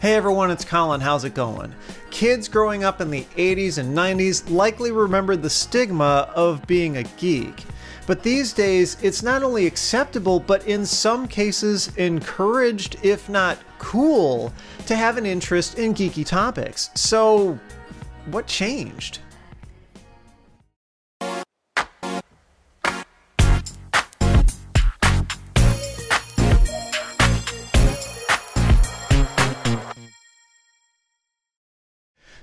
Hey everyone, it's Colin. How's it going? Kids growing up in the 80s and 90s likely remember the stigma of being a geek. But these days, it's not only acceptable, but in some cases encouraged, if not cool, to have an interest in geeky topics. So, what changed?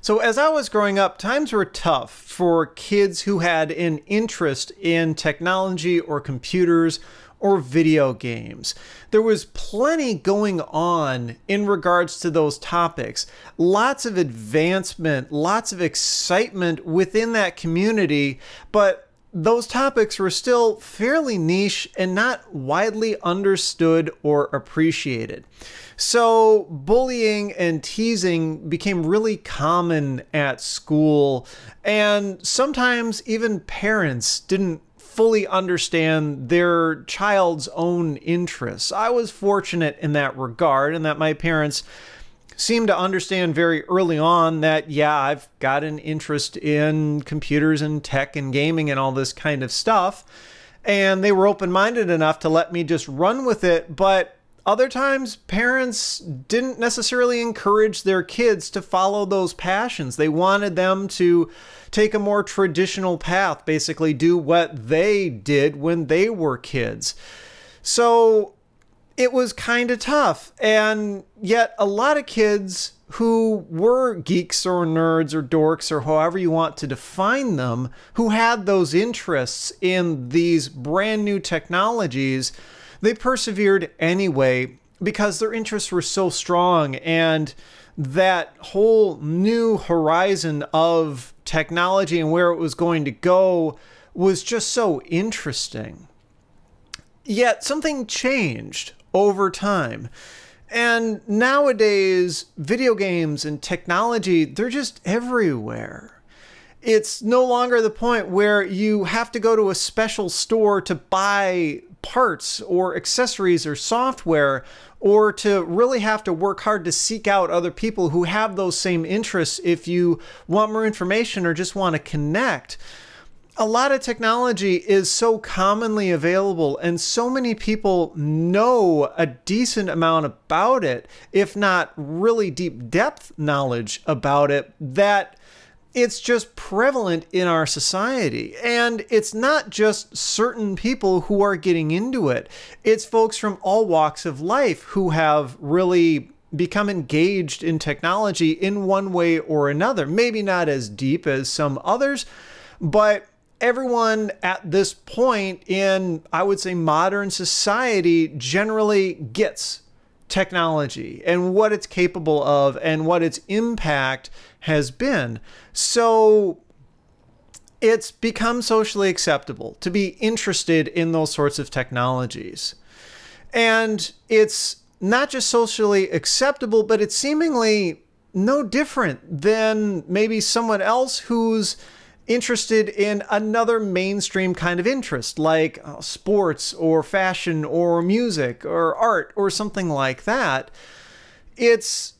So as I was growing up, times were tough for kids who had an interest in technology or computers or video games. There was plenty going on in regards to those topics. Lots of advancement, lots of excitement within that community, but those topics were still fairly niche and not widely understood or appreciated. So bullying and teasing became really common at school, and sometimes even parents didn't fully understand their child's own interests. I was fortunate in that regard, in that my parents seemed to understand very early on that, yeah, I've got an interest in computers and tech and gaming and all this kind of stuff. And they were open-minded enough to let me just run with it. But other times, parents didn't necessarily encourage their kids to follow those passions. They wanted them to take a more traditional path, basically do what they did when they were kids. So it was kind of tough, and yet a lot of kids who were geeks or nerds or dorks or however you want to define them, who had those interests in these brand new technologies, they persevered anyway because their interests were so strong, and that whole new horizon of technology and where it was going to go was just so interesting. Yet something changed over time. And nowadays, video games and technology, they're just everywhere. It's no longer the point where you have to go to a special store to buy parts or accessories or software, or to really have to work hard to seek out other people who have those same interests if you want more information or just want to connect. A lot of technology is so commonly available, and so many people know a decent amount about it, if not really deep depth knowledge about it, that it's just prevalent in our society. And it's not just certain people who are getting into it. It's folks from all walks of life who have really become engaged in technology in one way or another. Maybe not as deep as some others, but everyone at this point in, I would say, modern society generally gets technology and what it's capable of and what its impact has been. So it's become socially acceptable to be interested in those sorts of technologies. And it's not just socially acceptable, but it's seemingly no different than maybe someone else who's interested in another mainstream kind of interest, like sports or fashion or music or art or something like that. It's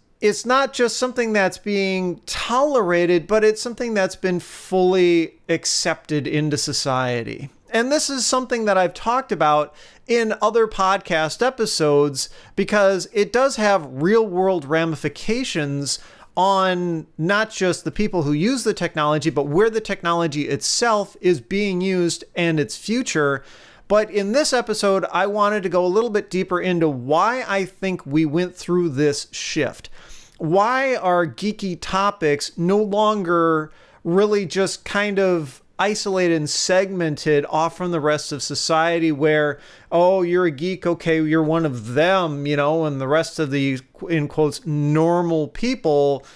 not just something that's being tolerated, but it's something that's been fully accepted into society. And this is something that I've talked about in other podcast episodes because it does have real-world ramifications on not just the people who use the technology, but where the technology itself is being used and its future. But in this episode, I wanted to go a little bit deeper into why I think we went through this shift. Why are geeky topics no longer really just kind of isolated and segmented off from the rest of society where, oh, you're a geek, okay, you're one of them, you know, and the rest of the, in quotes, normal people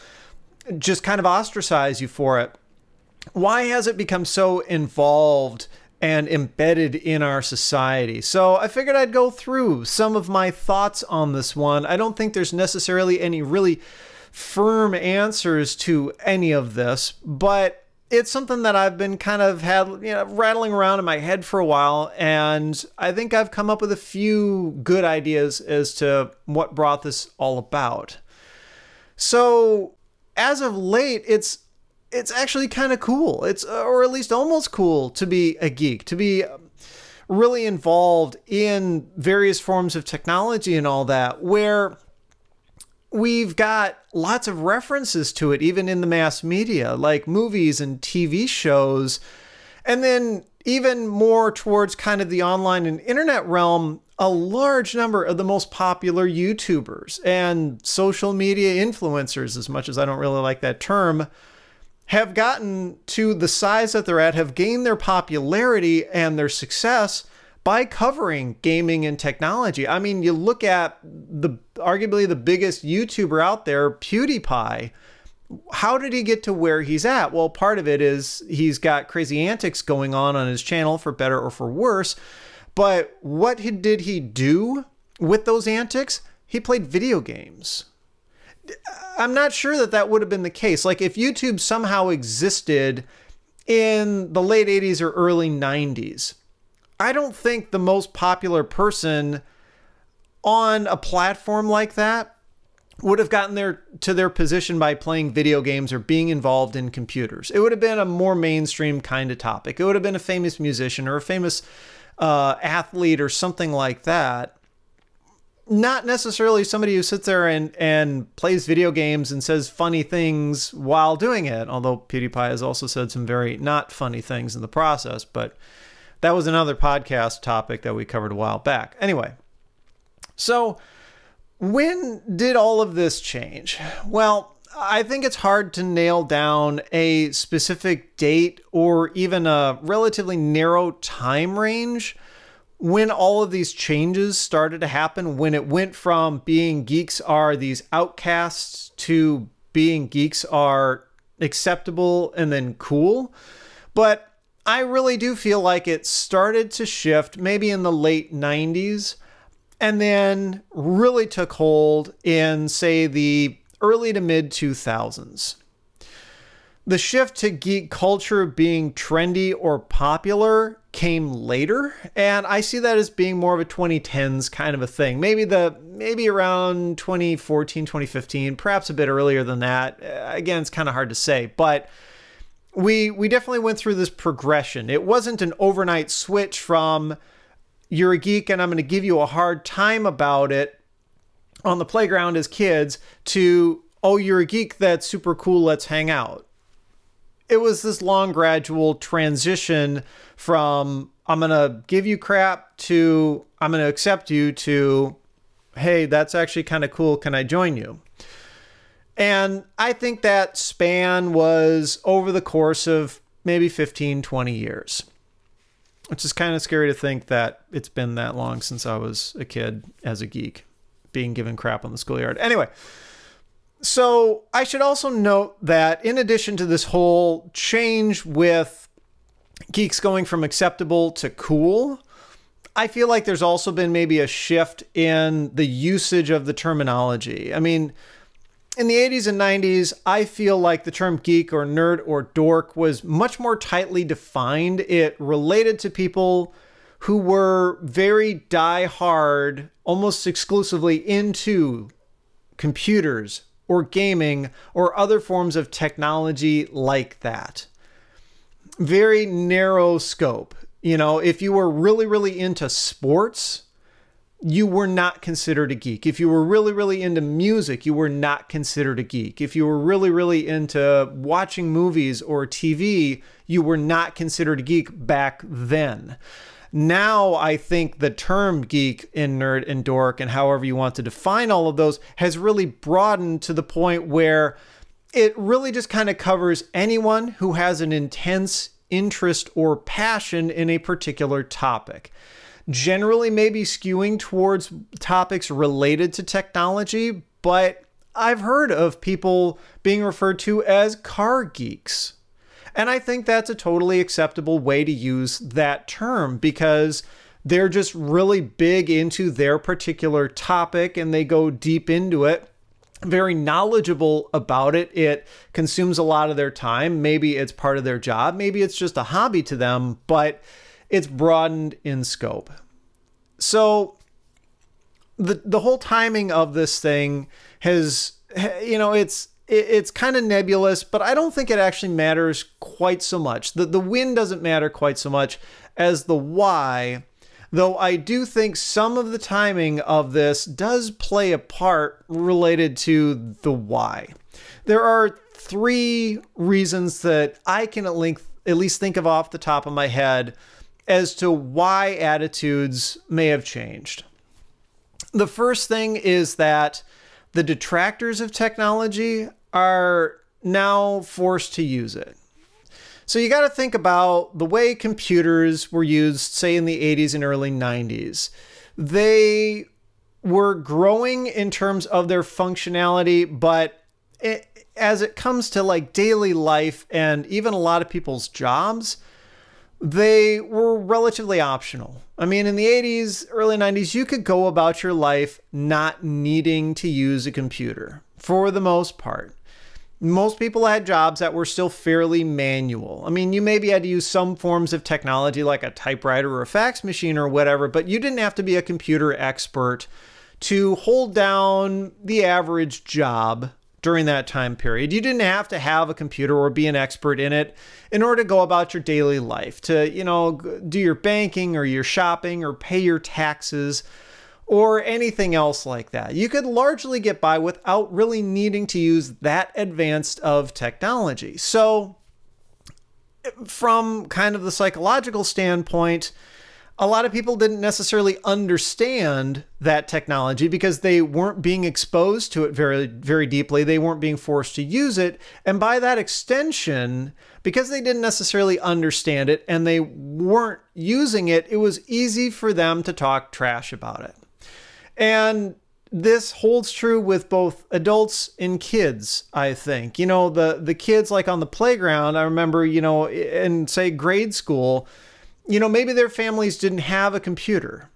just kind of ostracize you for it. Why has it become so involved and embedded in our society? So I figured I'd go through some of my thoughts on this one. I don't think there's necessarily any really firm answers to any of this, but it's something that I've been kind of rattling around in my head for a while, and I think I've come up with a few good ideas as to what brought this all about. So as of late, it's actually kind of cool. It's, or at least almost cool, to be a geek, to be really involved in various forms of technology and all that, where we've got lots of references to it, even in the mass media, like movies and TV shows. And then even more towards kind of the online and internet realm, a large number of the most popular YouTubers and social media influencers, as much as I don't really like that term, have gotten to the size that they're at, have gained their popularity and their success by covering gaming and technology. I mean, you look at arguably the biggest YouTuber out there, PewDiePie. How did he get to where he's at? Well, part of it is he's got crazy antics going on his channel, for better or for worse. But what did he do with those antics? He played video games. I'm not sure that that would have been the case. Like, if YouTube somehow existed in the late 80s or early 90s, I don't think the most popular person on a platform like that would have gotten to their position by playing video games or being involved in computers. It would have been a more mainstream kind of topic. It would have been a famous musician or a famous athlete or something like that. Not necessarily somebody who sits there and plays video games and says funny things while doing it, although PewDiePie has also said some very not funny things in the process, but that was another podcast topic that we covered a while back. Anyway, so when did all of this change? Well, I think it's hard to nail down a specific date or even a relatively narrow time range when all of these changes started to happen, when it went from being geeks are these outcasts to being geeks are acceptable and then cool. But I really do feel like it started to shift maybe in the late 90s and then really took hold in, say, the early to mid 2000s. The shift to geek culture being trendy or popular came later, and I see that as being more of a 2010s kind of a thing. Maybe around 2014, 2015, perhaps a bit earlier than that. Again, it's kind of hard to say, but we definitely went through this progression. It wasn't an overnight switch from you're a geek and I'm going to give you a hard time about it on the playground as kids to, oh, you're a geek, that's super cool, let's hang out. It was this long gradual transition from I'm going to give you crap to I'm going to accept you to, hey, that's actually kind of cool, can I join you? And I think that span was over the course of maybe 15, 20 years, which is kind of scary to think that it's been that long since I was a kid as a geek, being given crap on the schoolyard. Anyway, so I should also note that in addition to this whole change with geeks going from acceptable to cool, I feel like there's also been maybe a shift in the usage of the terminology. I mean, in the 80s and 90s, I feel like the term geek or nerd or dork was much more tightly defined. It related to people who were very die-hard, almost exclusively into computers or gaming or other forms of technology like that. Very narrow scope. You know, if you were really, really into sports, you were not considered a geek. If you were really, really into music, you were not considered a geek. If you were really, really into watching movies or TV, you were not considered a geek back then. Now, I think the term geek and nerd and dork and however you want to define all of those has really broadened to the point where it really just kind of covers anyone who has an intense interest or passion in a particular topic. Generally maybe skewing towards topics related to technology, but I've heard of people being referred to as car geeks. And I think that's a totally acceptable way to use that term because they're just really big into their particular topic and they go deep into it, very knowledgeable about it. It consumes a lot of their time. Maybe it's part of their job. Maybe it's just a hobby to them, but it's broadened in scope. So the whole timing of this thing has you know, it's kind of nebulous, but I don't think it actually matters quite so much. The when doesn't matter quite so much as the why, though I do think some of the timing of this does play a part related to the why. There are 3 reasons that I can at least think of off the top of my head as to why attitudes may have changed. The first thing is that the detractors of technology are now forced to use it. So you got to think about the way computers were used, say in the 80s and early 90s. They were growing in terms of their functionality, but as it comes to like daily life and even a lot of people's jobs, they were relatively optional. I mean, in the 80s, early 90s, you could go about your life not needing to use a computer for the most part. Most people had jobs that were still fairly manual. I mean, you maybe had to use some forms of technology like a typewriter or a fax machine or whatever, but you didn't have to be a computer expert to hold down the average job during that time period. You didn't have to have a computer or be an expert in it in order to go about your daily life, to, you know, do your banking or your shopping or pay your taxes or anything else like that. You could largely get by without really needing to use that advanced of technology. So from kind of the psychological standpoint, a lot of people didn't necessarily understand that technology because they weren't being exposed to it very, very deeply. They weren't being forced to use it. And by that extension, because they didn't necessarily understand it and they weren't using it, it was easy for them to talk trash about it. And this holds true with both adults and kids, I think. You know, the kids like on the playground, I remember, you know, in say grade school, you know, maybe their families didn't have a computer,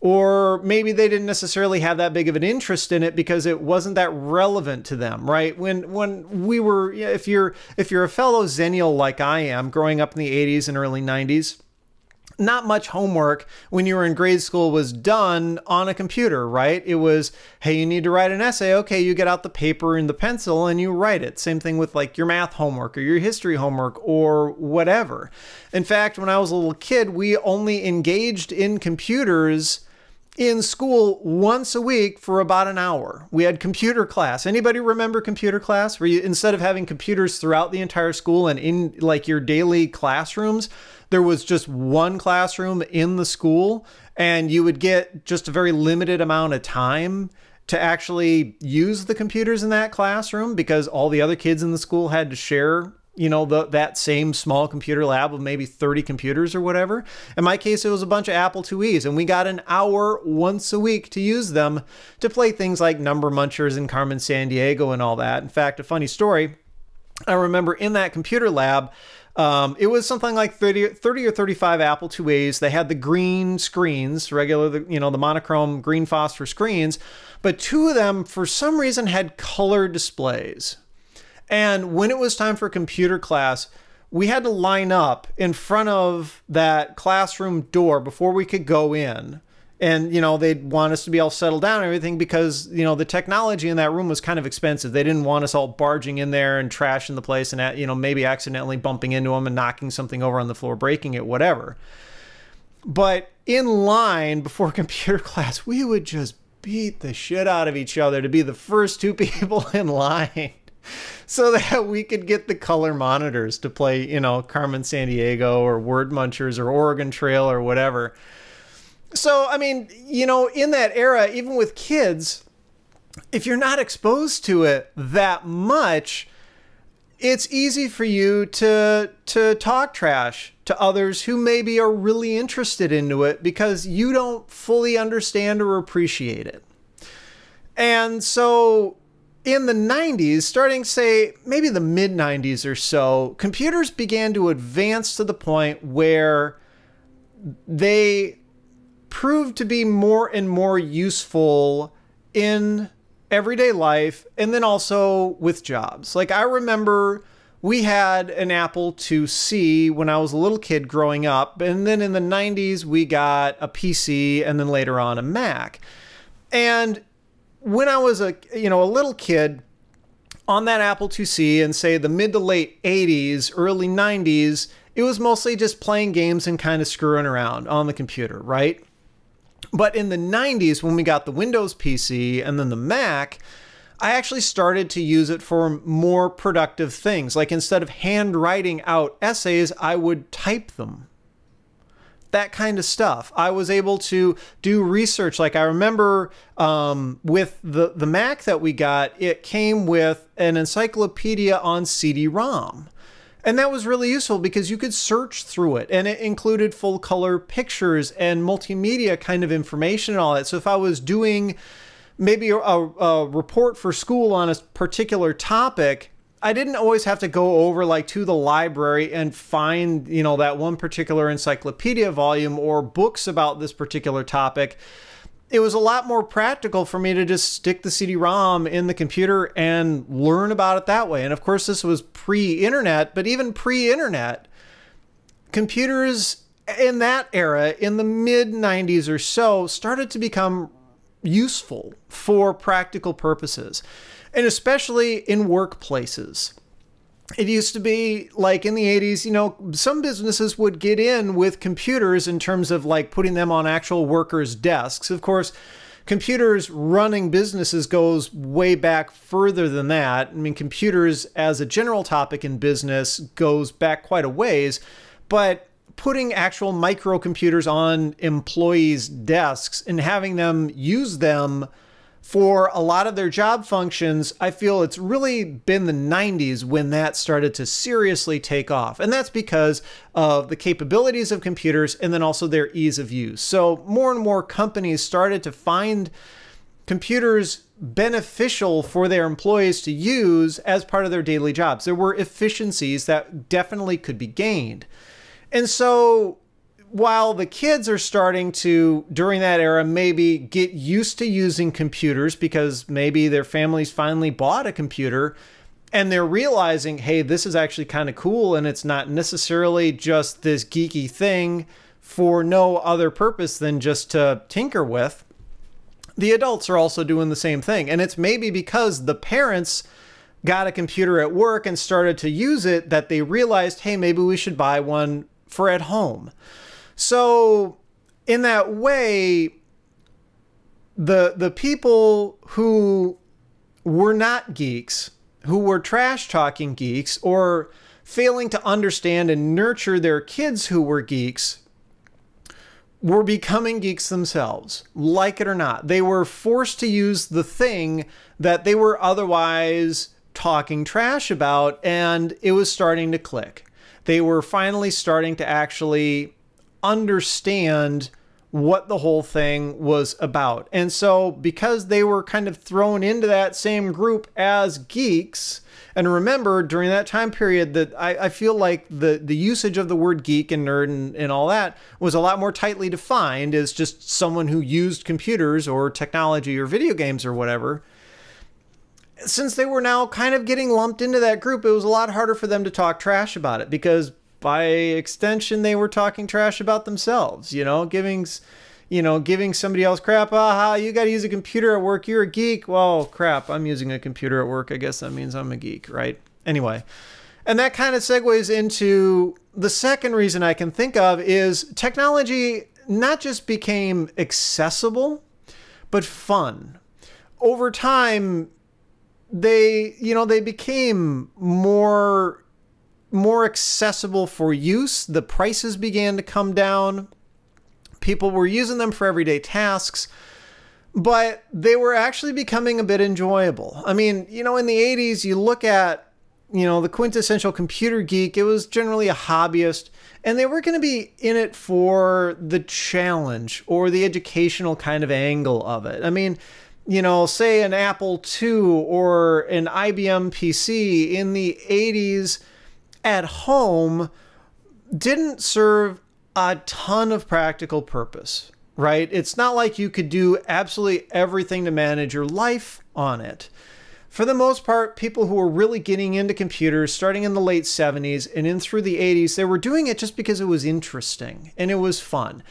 or maybe they didn't necessarily have that big of an interest in it because it wasn't that relevant to them, right? When we were, if you're a fellow Xennial like I am, growing up in the 80s and early 90s, not much homework when you were in grade school was done on a computer, right? It was, hey, you need to write an essay. Okay, you get out the paper and the pencil and you write it. Same thing with like your math homework or your history homework or whatever. In fact, when I was a little kid, we only engaged in computers in school once a week for about an hour. We had computer class. Anybody remember computer class? Where you, instead of having computers throughout the entire school and in like your daily classrooms, there was just one classroom in the school and you would get just a very limited amount of time to actually use the computers in that classroom because all the other kids in the school had to share, you know, that same small computer lab of maybe 30 computers or whatever. In my case, it was a bunch of Apple IIes, and we got an hour once a week to use them to play things like Number Munchers and Carmen Sandiego and all that. In fact, a funny story, I remember in that computer lab, it was something like 30 or 35 Apple IIas. They had the green screens, regular, you know, the monochrome green phosphor screens, but 2 of them, for some reason, had color displays. And when it was time for computer class, we had to line up in front of that classroom door before we could go in. And, you know, they'd want us to be all settled down and everything because, you know, the technology in that room was kind of expensive. They didn't want us all barging in there and trashing the place and, you know, maybe accidentally bumping into them and knocking something over on the floor, breaking it, whatever. But in line before computer class, we would just beat the shit out of each other to be the first 2 people in line so that we could get the color monitors to play, you know, Carmen Sandiego or Word Munchers or Oregon Trail or whatever. So, I mean, you know, in that era, even with kids, if you're not exposed to it that much, it's easy for you to talk trash to others who maybe are really interested into it because you don't fully understand or appreciate it. And so in the 90s, starting, say, maybe the mid-90s or so, computers began to advance to the point where they proved to be more and more useful in everyday life and then also with jobs. Like I remember we had an Apple IIc when I was a little kid growing up, and then in the 90s we got a PC and then later on a Mac. And when I was a little kid, on that Apple IIc in, say, the mid to late 80s, early 90s, it was mostly just playing games and kind of screwing around on the computer, right? But in the 90s, when we got the Windows PC and then the Mac, I actually started to use it for more productive things. Like instead of handwriting out essays, I would type them. That kind of stuff. I was able to do research. Like I remember with the Mac that we got, it came with an encyclopedia on CD-ROM. And that was really useful because you could search through it, and it included full color pictures and multimedia kind of information and all that. So if I was doing maybe a report for school on a particular topic, I didn't always have to go over like to the library and find, you know, that one particular encyclopedia volume or books about this particular topic. It was a lot more practical for me to just stick the CD-ROM in the computer and learn about it that way. And of course, this was pre-internet, but even pre-internet, computers in that era, in the mid-90s or so, started to become useful for practical purposes. And especially in workplaces. It used to be like in the 80s, you know, some businesses would get in with computers in terms of like putting them on actual workers' desks. Of course, computers running businesses goes way back further than that. I mean, computers as a general topic in business goes back quite a ways, but putting actual microcomputers on employees' desks and having them use them for a lot of their job functions, I feel it's really been the 90s when that started to seriously take off. And that's because of the capabilities of computers and then also their ease of use. So more and more companies started to find computers beneficial for their employees to use as part of their daily jobs. There were efficiencies that definitely could be gained. And so while the kids are starting to, during that era, maybe get used to using computers because maybe their families finally bought a computer and they're realizing, hey, this is actually kind of cool and it's not necessarily just this geeky thing for no other purpose than just to tinker with, the adults are also doing the same thing. And it's maybe because the parents got a computer at work and started to use it that they realized, hey, maybe we should buy one for at home. So in that way, the people who were not geeks, who were trash talking geeks or failing to understand and nurture their kids who were geeks, were becoming geeks themselves, like it or not. They were forced to use the thing that they were otherwise talking trash about, and it was starting to click. They were finally starting to actually understand what the whole thing was about. And so because they were kind of thrown into that same group as geeks, and remember during that time period that I feel like the usage of the word geek and nerd and all that was a lot more tightly defined as just someone who used computers or technology or video games or whatever. Since they were now kind of getting lumped into that group, it was a lot harder for them to talk trash about it because by extension, they were talking trash about themselves, you know, giving somebody else crap. Aha, you got to use a computer at work. You're a geek. Well, crap, I'm using a computer at work. I guess that means I'm a geek, right? Anyway, and that kind of segues into the second reason I can think of is technology not just became accessible, but fun. Over time, they became more accessible for use. The prices began to come down. People were using them for everyday tasks, but they were actually becoming a bit enjoyable. I mean, you know, in the 80s, you look at, you know, the quintessential computer geek, it was generally a hobbyist, and they were going to be in it for the challenge or the educational kind of angle of it. I mean, you know, say an Apple II or an IBM PC in the 80s at home didn't serve a ton of practical purpose, right? It's not like you could do absolutely everything to manage your life on it. For the most part, people who were really getting into computers starting in the late 70s and in through the 80s, they were doing it just because it was interesting and it was fun,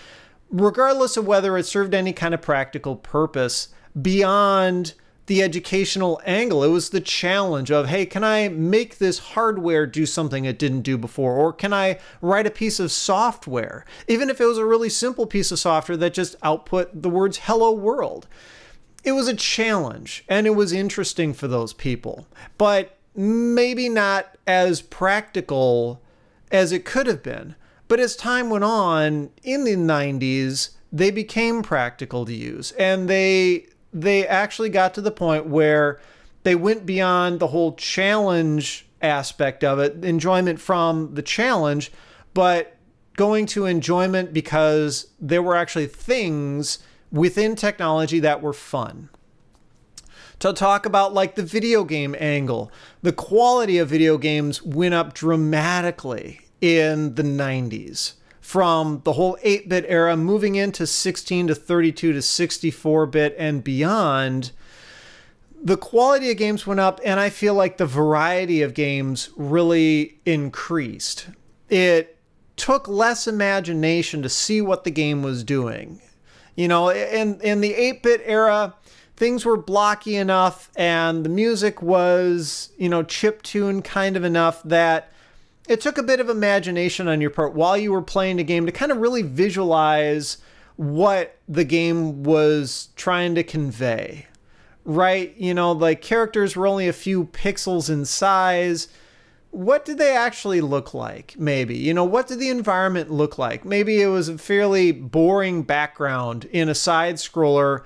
regardless of whether it served any kind of practical purpose beyond the educational angle. It was the challenge of, hey, can I make this hardware do something it didn't do before? Or can I write a piece of software? Even if it was a really simple piece of software that just output the words hello world. It was a challenge, and it was interesting for those people, but maybe not as practical as it could have been. But as time went on, in the 90s, they became practical to use, and they actually got to the point where they went beyond the whole challenge aspect of it, enjoyment from the challenge, but going to enjoyment because there were actually things within technology that were fun. To talk about like the video game angle, the quality of video games went up dramatically in the 90s. From the whole 8-bit era, moving into 16 to 32 to 64-bit and beyond, the quality of games went up, and I feel like the variety of games really increased. It took less imagination to see what the game was doing. You know, in the 8-bit era, things were blocky enough, and the music was, you know, chiptune kind of enough that it took a bit of imagination on your part while you were playing the game to kind of really visualize what the game was trying to convey, right? You know, like characters were only a few pixels in size. What did they actually look like? Maybe, you know, what did the environment look like? Maybe it was a fairly boring background in a side scroller.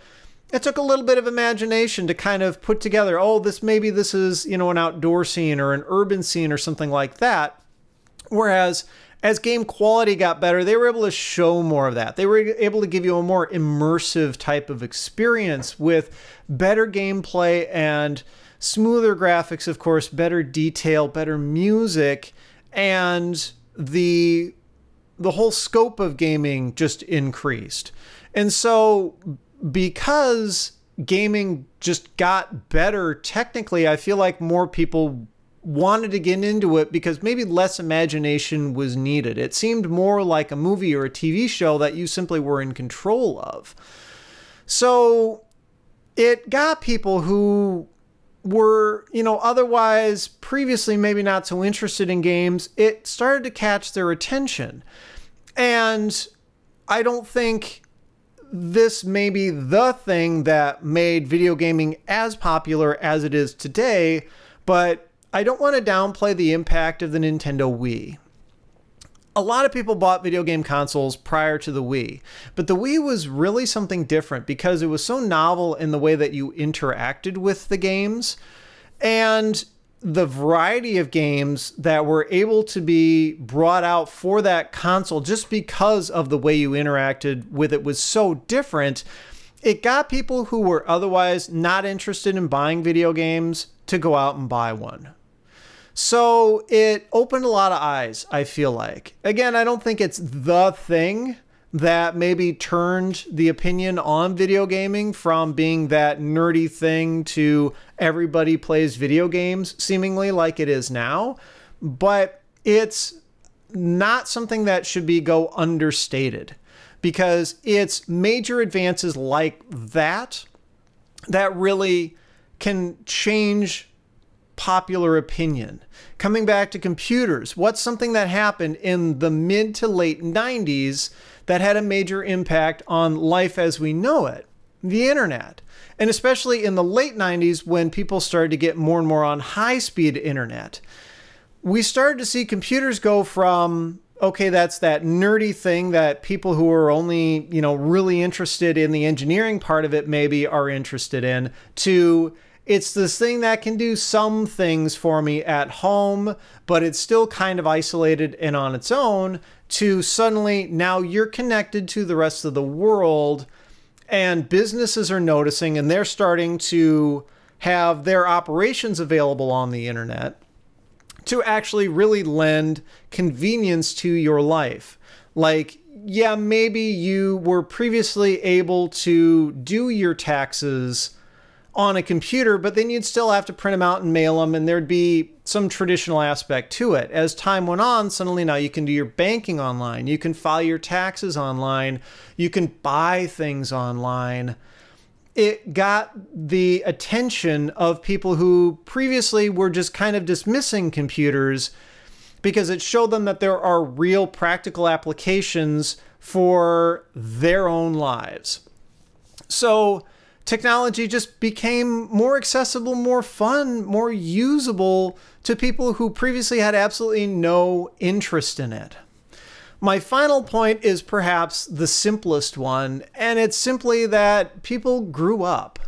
It took a little bit of imagination to kind of put together, oh, maybe this is, you know, an outdoor scene or an urban scene or something like that. Whereas as game quality got better, they were able to show more of that. They were able to give you a more immersive type of experience with better gameplay and smoother graphics, of course, better detail, better music, and the whole scope of gaming just increased. And so because gaming just got better technically, I feel like more people wanted to get into it because maybe less imagination was needed. It seemed more like a movie or a TV show that you simply were in control of. So it got people who were, you know, otherwise previously maybe not so interested in games. It started to catch their attention. And I don't think this may be the thing that made video gaming as popular as it is today, but I don't want to downplay the impact of the Nintendo Wii. A lot of people bought video game consoles prior to the Wii, but the Wii was really something different because it was so novel in the way that you interacted with the games, and the variety of games that were able to be brought out for that console just because of the way you interacted with it was so different. It got people who were otherwise not interested in buying video games to go out and buy one. So it opened a lot of eyes, I feel like. Again, I don't think it's the thing that maybe turned the opinion on video gaming from being that nerdy thing to everybody plays video games, seemingly like it is now. But it's not something that should go understated, because it's major advances like that that really can change popular opinion. Coming back to computers, what's something that happened in the mid to late 90s that had a major impact on life as we know it? The internet. And especially in the late 90s when people started to get more and more on high-speed internet. We started to see computers go from, okay, that's that nerdy thing that people who are only, you know, really interested in the engineering part of it maybe are interested in, to it's this thing that can do some things for me at home, but it's still kind of isolated and on its own, to suddenly now you're connected to the rest of the world, and businesses are noticing and they're starting to have their operations available on the internet to actually really lend convenience to your life. Like, yeah, maybe you were previously able to do your taxes on a computer, but then you'd still have to print them out and mail them, and there'd be some traditional aspect to it. As time went on, suddenly now you can do your banking online, you can file your taxes online, you can buy things online. it got the attention of people who previously were just kind of dismissing computers, because it showed them that there are real practical applications for their own lives. So technology just became more accessible, more fun, more usable to people who previously had absolutely no interest in it. My final point is perhaps the simplest one, and it's simply that people grew up.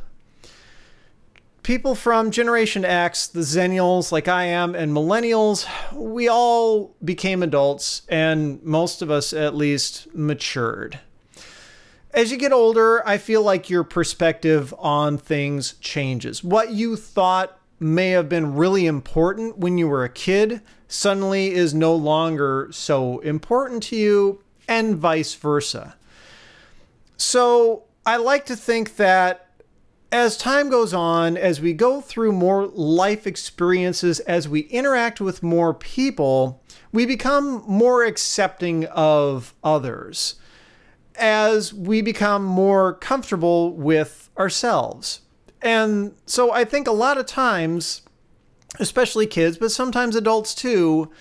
People from Generation X, the Zennials like I am, and Millennials, we all became adults, and most of us at least matured. As you get older, I feel like your perspective on things changes. What you thought may have been really important when you were a kid suddenly is no longer so important to you, and vice versa. So I like to think that as time goes on, as we go through more life experiences, as we interact with more people, we become more accepting of others, as we become more comfortable with ourselves. And so I think a lot of times, especially kids, but sometimes adults too,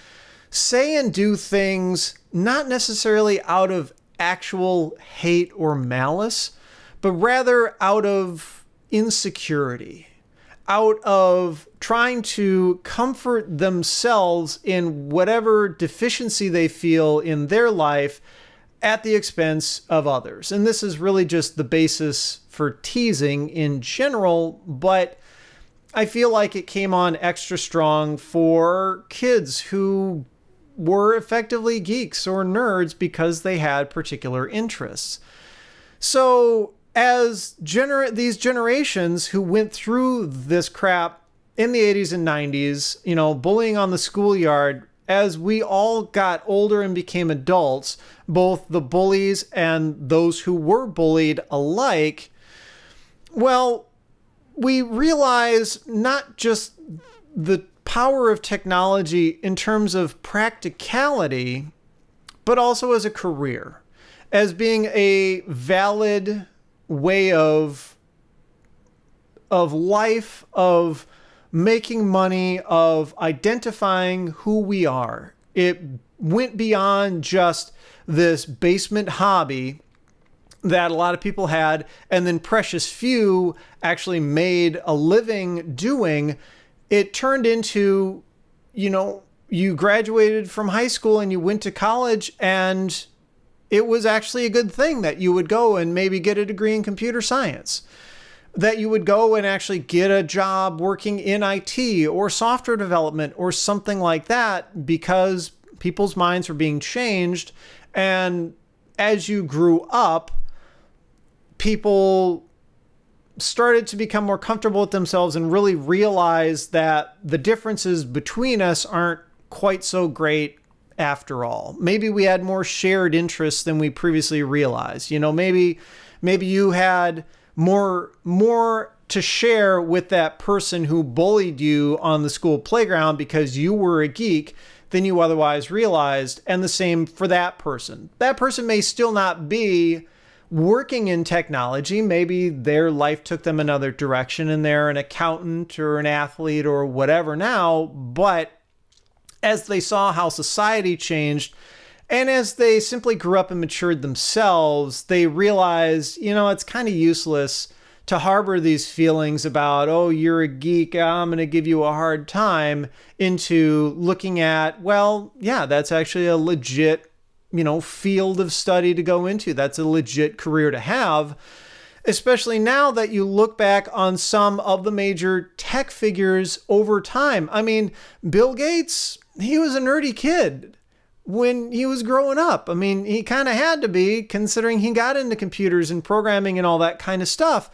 say and do things not necessarily out of actual hate or malice, but rather out of insecurity, out of trying to comfort themselves in whatever deficiency they feel in their life at the expense of others. And this is really just the basis for teasing in general, but I feel like it came on extra strong for kids who were effectively geeks or nerds because they had particular interests. So as these generations who went through this crap in the 80s and 90s, you know, bullying on the schoolyard, as we all got older and became adults, both the bullies and those who were bullied alike, well, we realize not just the power of technology in terms of practicality, but also as a career, as being a valid way of life, of making money, of identifying who we are. It went beyond just this basement hobby that a lot of people had, and then precious few actually made a living doing. It turned into, you know, you graduated from high school and you went to college, and it was actually a good thing that you would go and maybe get a degree in computer science, that you would go and actually get a job working in IT or software development or something like that, because people's minds were being changed. And as you grew up, people started to become more comfortable with themselves and really realize that the differences between us aren't quite so great after all. Maybe we had more shared interests than we previously realized. You know, maybe you had more to share with that person who bullied you on the school playground because you were a geek than you otherwise realized. And the same for that person. That person may still not be working in technology. Maybe their life took them another direction and they're an accountant or an athlete or whatever now. But as they saw how society changed, and as they simply grew up and matured themselves, they realized, you know, it's kind of useless to harbor these feelings about, oh, you're a geek, I'm going to give you a hard time, into looking at, well, yeah, that's actually a legit, you know, field of study to go into. That's a legit career to have, especially now that you look back on some of the major tech figures over time. I mean, Bill Gates, he was a nerdy kid when he was growing up. I mean, he kind of had to be, considering he got into computers and programming and all that kind of stuff.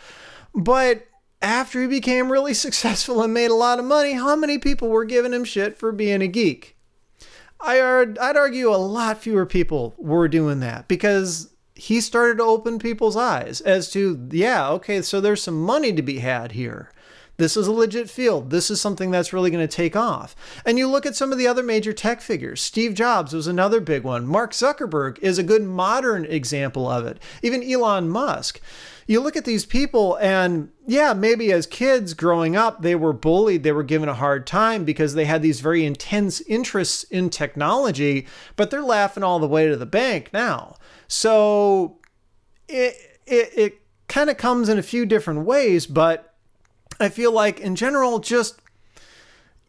But after he became really successful and made a lot of money, how many people were giving him shit for being a geek? I'd argue a lot fewer people were doing that, because he started to open people's eyes as to, yeah, okay, so there's some money to be had here. This is a legit field. This is something that's really going to take off. And you look at some of the other major tech figures. Steve Jobs was another big one. Mark Zuckerberg is a good modern example of it. Even Elon Musk. you look at these people and yeah, maybe as kids growing up, they were bullied, they were given a hard time because they had these very intense interests in technology, but they're laughing all the way to the bank now. So it kind of comes in a few different ways, but I feel like in general, just,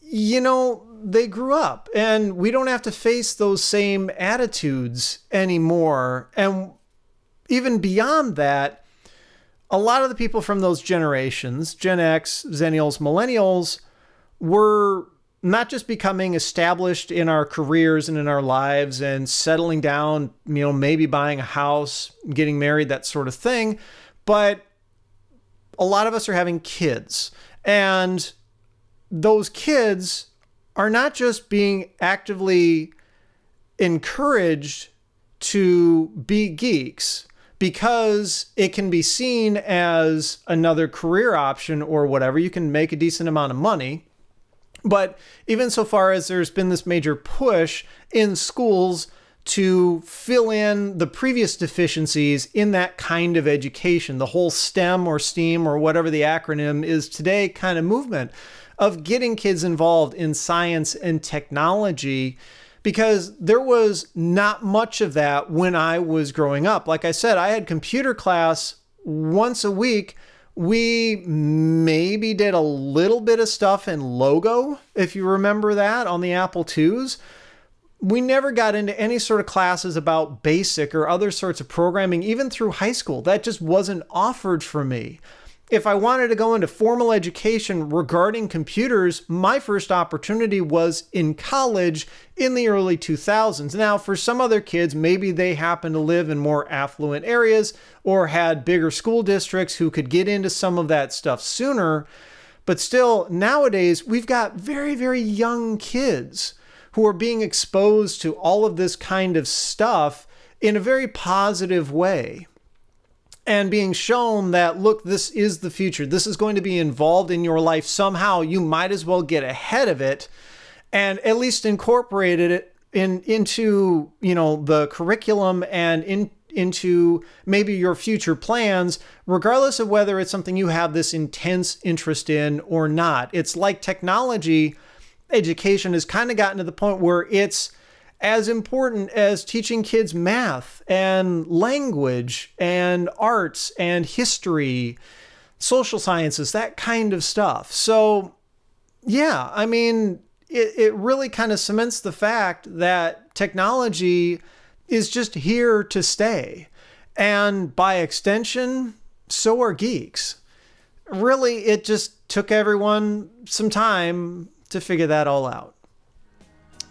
you know, they grew up and we don't have to face those same attitudes anymore. And even beyond that, a lot of the people from those generations, Gen X, Zennials, Millennials, were not just becoming established in our careers and in our lives and settling down, you know, maybe buying a house, getting married, that sort of thing, but a lot of us are having kids. And those kids are not just being actively encouraged to be geeks, because it can be seen as another career option or whatever. You can make a decent amount of money. But even so far as there's been this major push in schools to fill in the previous deficiencies in that kind of education, the whole STEM or STEAM or whatever the acronym is today kind of movement of getting kids involved in science and technology, because there was not much of that when I was growing up. Like I said, I had computer class once a week. We maybe did a little bit of stuff in Logo, if you remember that, on the Apple IIs. We never got into any sort of classes about BASIC or other sorts of programming, even through high school. That just wasn't offered for me. If I wanted to go into formal education regarding computers, my first opportunity was in college in the early 2000s. Now, for some other kids, maybe they happen to live in more affluent areas or had bigger school districts who could get into some of that stuff sooner. But still, nowadays, we've got very, very young kids who are being exposed to all of this kind of stuff in a very positive way. And being shown that, look, this is the future. This is going to be involved in your life somehow. You might as well get ahead of it and at least incorporated it into, you know, the curriculum and into maybe your future plans, regardless of whether it's something you have this intense interest in or not. It's like technology education has kind of gotten to the point where it's as important as teaching kids math and language and arts and history, social sciences, that kind of stuff. So yeah, I mean, it really kind of cements the fact that technology is just here to stay. And by extension, so are geeks. Really, it just took everyone some time to figure that all out.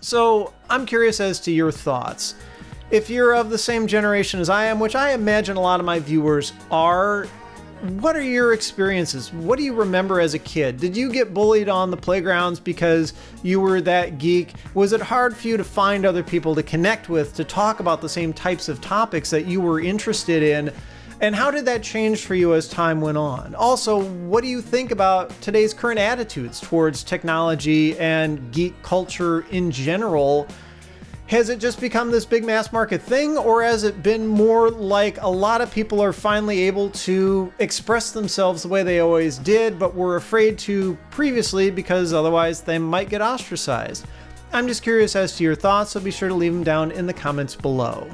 So I'm curious as to your thoughts. If you're of the same generation as I am, which I imagine a lot of my viewers are, what are your experiences? What do you remember as a kid? Did you get bullied on the playgrounds because you were that geek? Was it hard for you to find other people to connect with, to talk about the same types of topics that you were interested in? And how did that change for you as time went on? Also, what do you think about today's current attitudes towards technology and geek culture in general? Has it just become this big mass market thing, or has it been more like a lot of people are finally able to express themselves the way they always did, but were afraid to previously because otherwise they might get ostracized? I'm just curious as to your thoughts, so be sure to leave them down in the comments below.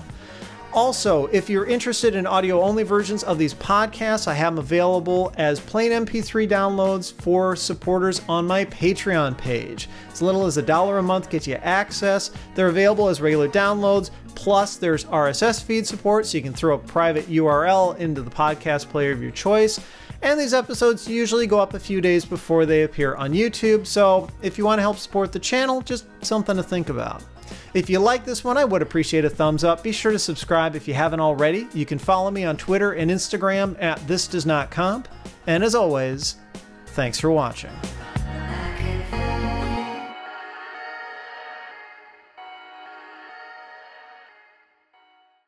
Also, if you're interested in audio-only versions of these podcasts, I have them available as plain MP3 downloads for supporters on my Patreon page. As little as $1 a month gets you access. They're available as regular downloads, plus there's RSS feed support, so you can throw a private URL into the podcast player of your choice. And these episodes usually go up a few days before they appear on YouTube, so if you want to help support the channel, just something to think about. If you like this one, I would appreciate a thumbs up. Be sure to subscribe if you haven't already. You can follow me on Twitter and Instagram at thisdoesnotcomp. And as always, thanks for watching.